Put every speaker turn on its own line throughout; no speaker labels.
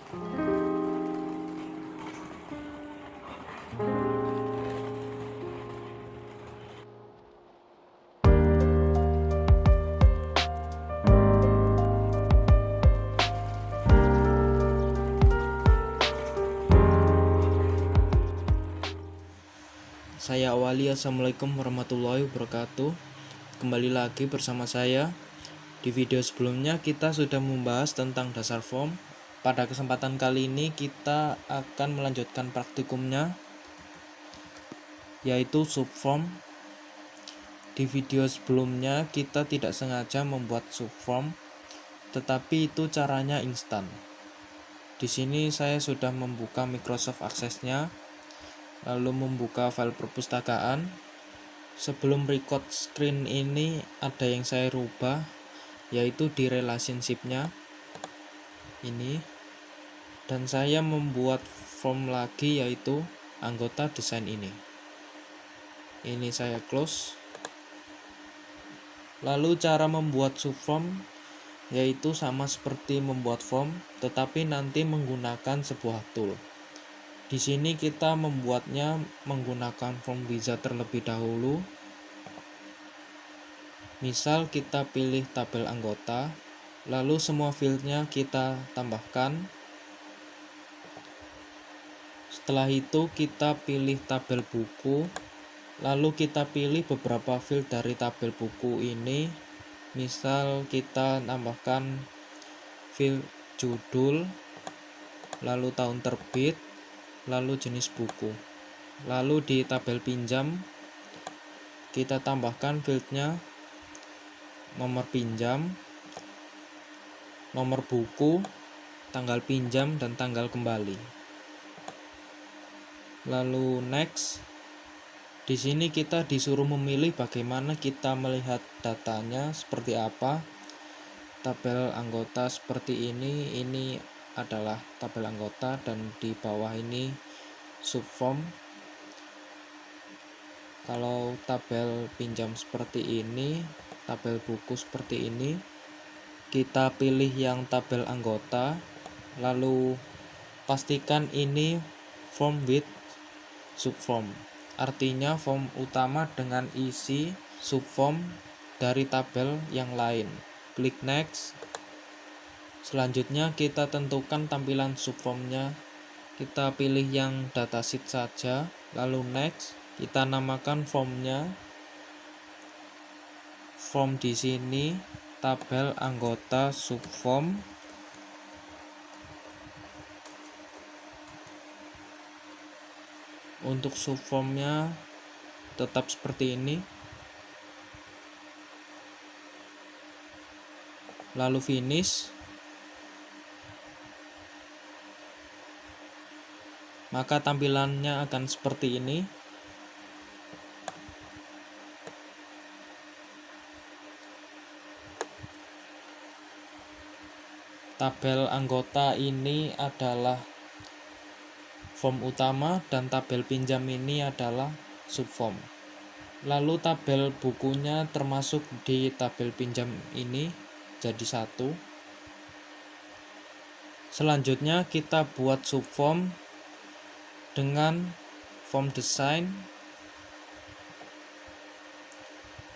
Saya awali, assalamualaikum warahmatullahi wabarakatuh. Kembali lagi bersama saya. Di video sebelumnya kita sudah membahas tentang dasar form. Pada kesempatan kali ini kita akan melanjutkan praktikumnya, yaitu subform. Di video sebelumnya kita tidak sengaja membuat subform, tetapi itu caranya instan. Di sini saya sudah membuka Microsoft Access-nya, lalu membuka file perpustakaan. Sebelum record screen ini ada yang saya rubah, yaitu di relationship-nya ini, dan saya membuat form lagi, yaitu anggota desain ini saya close. Lalu cara membuat subform yaitu sama seperti membuat form, tetapi nanti menggunakan sebuah tool. Di sini kita membuatnya menggunakan form wizard terlebih dahulu. Misal kita pilih tabel anggota, lalu semua fieldnya kita tambahkan. Setelah itu kita pilih tabel buku, lalu kita pilih beberapa field dari tabel buku ini. Misal kita tambahkan field judul, lalu tahun terbit, lalu jenis buku. Lalu di tabel pinjam kita tambahkan fieldnya nomor pinjam, nomor buku, tanggal pinjam, dan tanggal kembali. Lalu next. Di sini kita disuruh memilih bagaimana kita melihat datanya, seperti apa. Tabel anggota seperti ini adalah tabel anggota, dan di bawah ini subform. Kalau tabel pinjam seperti ini, tabel buku seperti ini, kita pilih yang tabel anggota, lalu pastikan ini form with subform. Artinya form utama dengan isi subform dari tabel yang lain. Klik next. Selanjutnya kita tentukan tampilan subformnya. Kita pilih yang datasheet saja, lalu next. Kita namakan formnya. Form di sini tabel anggota subform. Untuk subformnya tetap seperti ini. Lalu finish. Maka tampilannya akan seperti ini. Tabel anggota ini adalah form utama dan tabel pinjam ini adalah subform. Lalu tabel bukunya termasuk di tabel pinjam ini jadi satu. Selanjutnya kita buat subform dengan form design,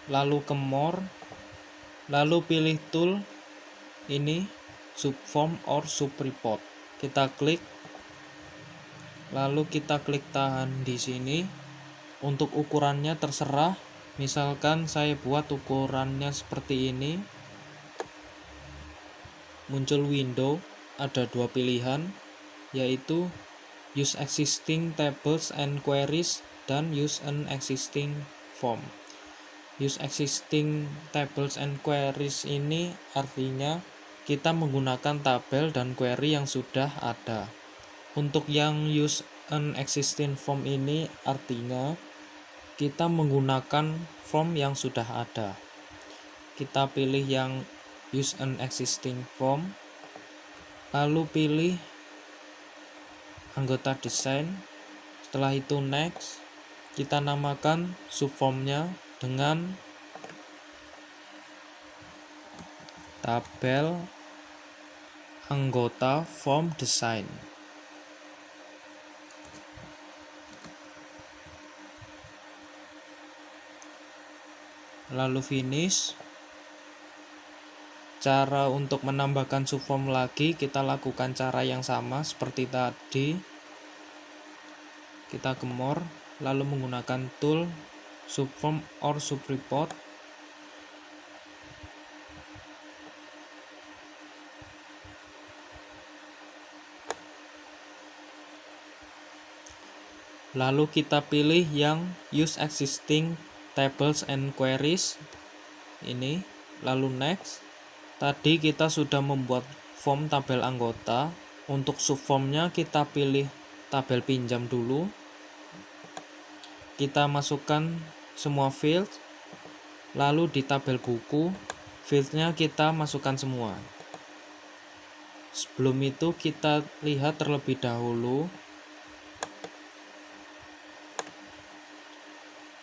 lalu ke more, lalu pilih tool ini subform or subreport. Kita klik, lalu kita klik tahan di sini. Untuk ukurannya terserah, misalkan saya buat ukurannya seperti ini. Muncul window, ada dua pilihan, yaitu use existing tables and queries dan use an existing form. Use existing tables and queries ini artinya kita menggunakan tabel dan query yang sudah ada. Untuk yang use an existing form ini artinya kita menggunakan form yang sudah ada. Kita pilih yang use an existing form, lalu pilih anggota desain. Setelah itu next. Kita namakan subformnya dengan tabel anggota form design. Lalu finish. Cara untuk menambahkan subform lagi kita lakukan cara yang sama seperti tadi. Kita gemor lalu menggunakan tool subform or subreport. Lalu kita pilih yang use existing tables and queries ini, lalu next. Tadi kita sudah membuat form tabel anggota. Untuk subformnya kita pilih tabel pinjam dulu. Kita masukkan semua field. Lalu di tabel buku, fieldnya kita masukkan semua. Sebelum itu kita lihat terlebih dahulu.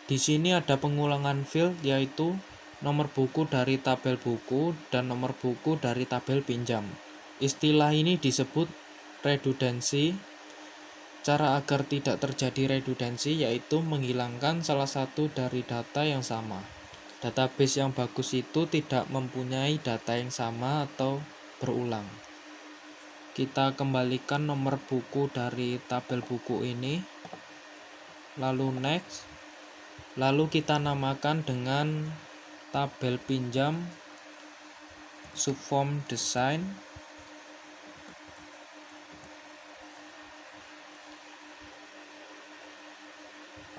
Di sini ada pengulangan field, yaitu nomor buku dari tabel buku dan nomor buku dari tabel pinjam. Istilah ini disebut redundancy. Cara agar tidak terjadi redundancy yaitu menghilangkan salah satu dari data yang sama. Database yang bagus itu tidak mempunyai data yang sama atau berulang. Kita kembalikan nomor buku dari tabel buku ini, lalu next. Lalu kita namakan dengan tabel pinjam subform design.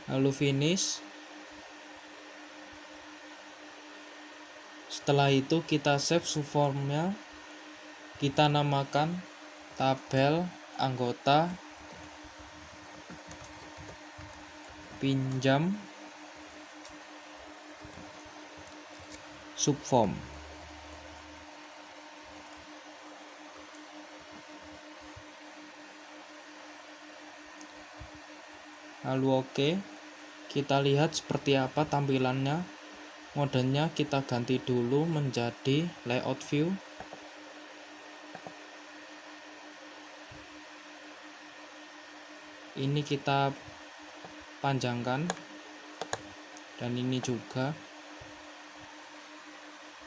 Lalu finish. Setelah itu kita save subformnya. Kita namakan tabel anggota pinjam subform. Lalu oke. Kita lihat seperti apa tampilannya. Modenya kita ganti dulu menjadi layout view. Ini kita panjangkan. Dan ini juga.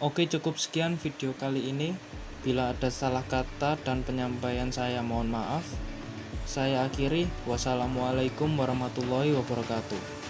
Oke, cukup sekian video kali ini. Bila ada salah kata dan penyampaian saya mohon maaf. Saya akhiri. Wassalamualaikum warahmatullahi wabarakatuh.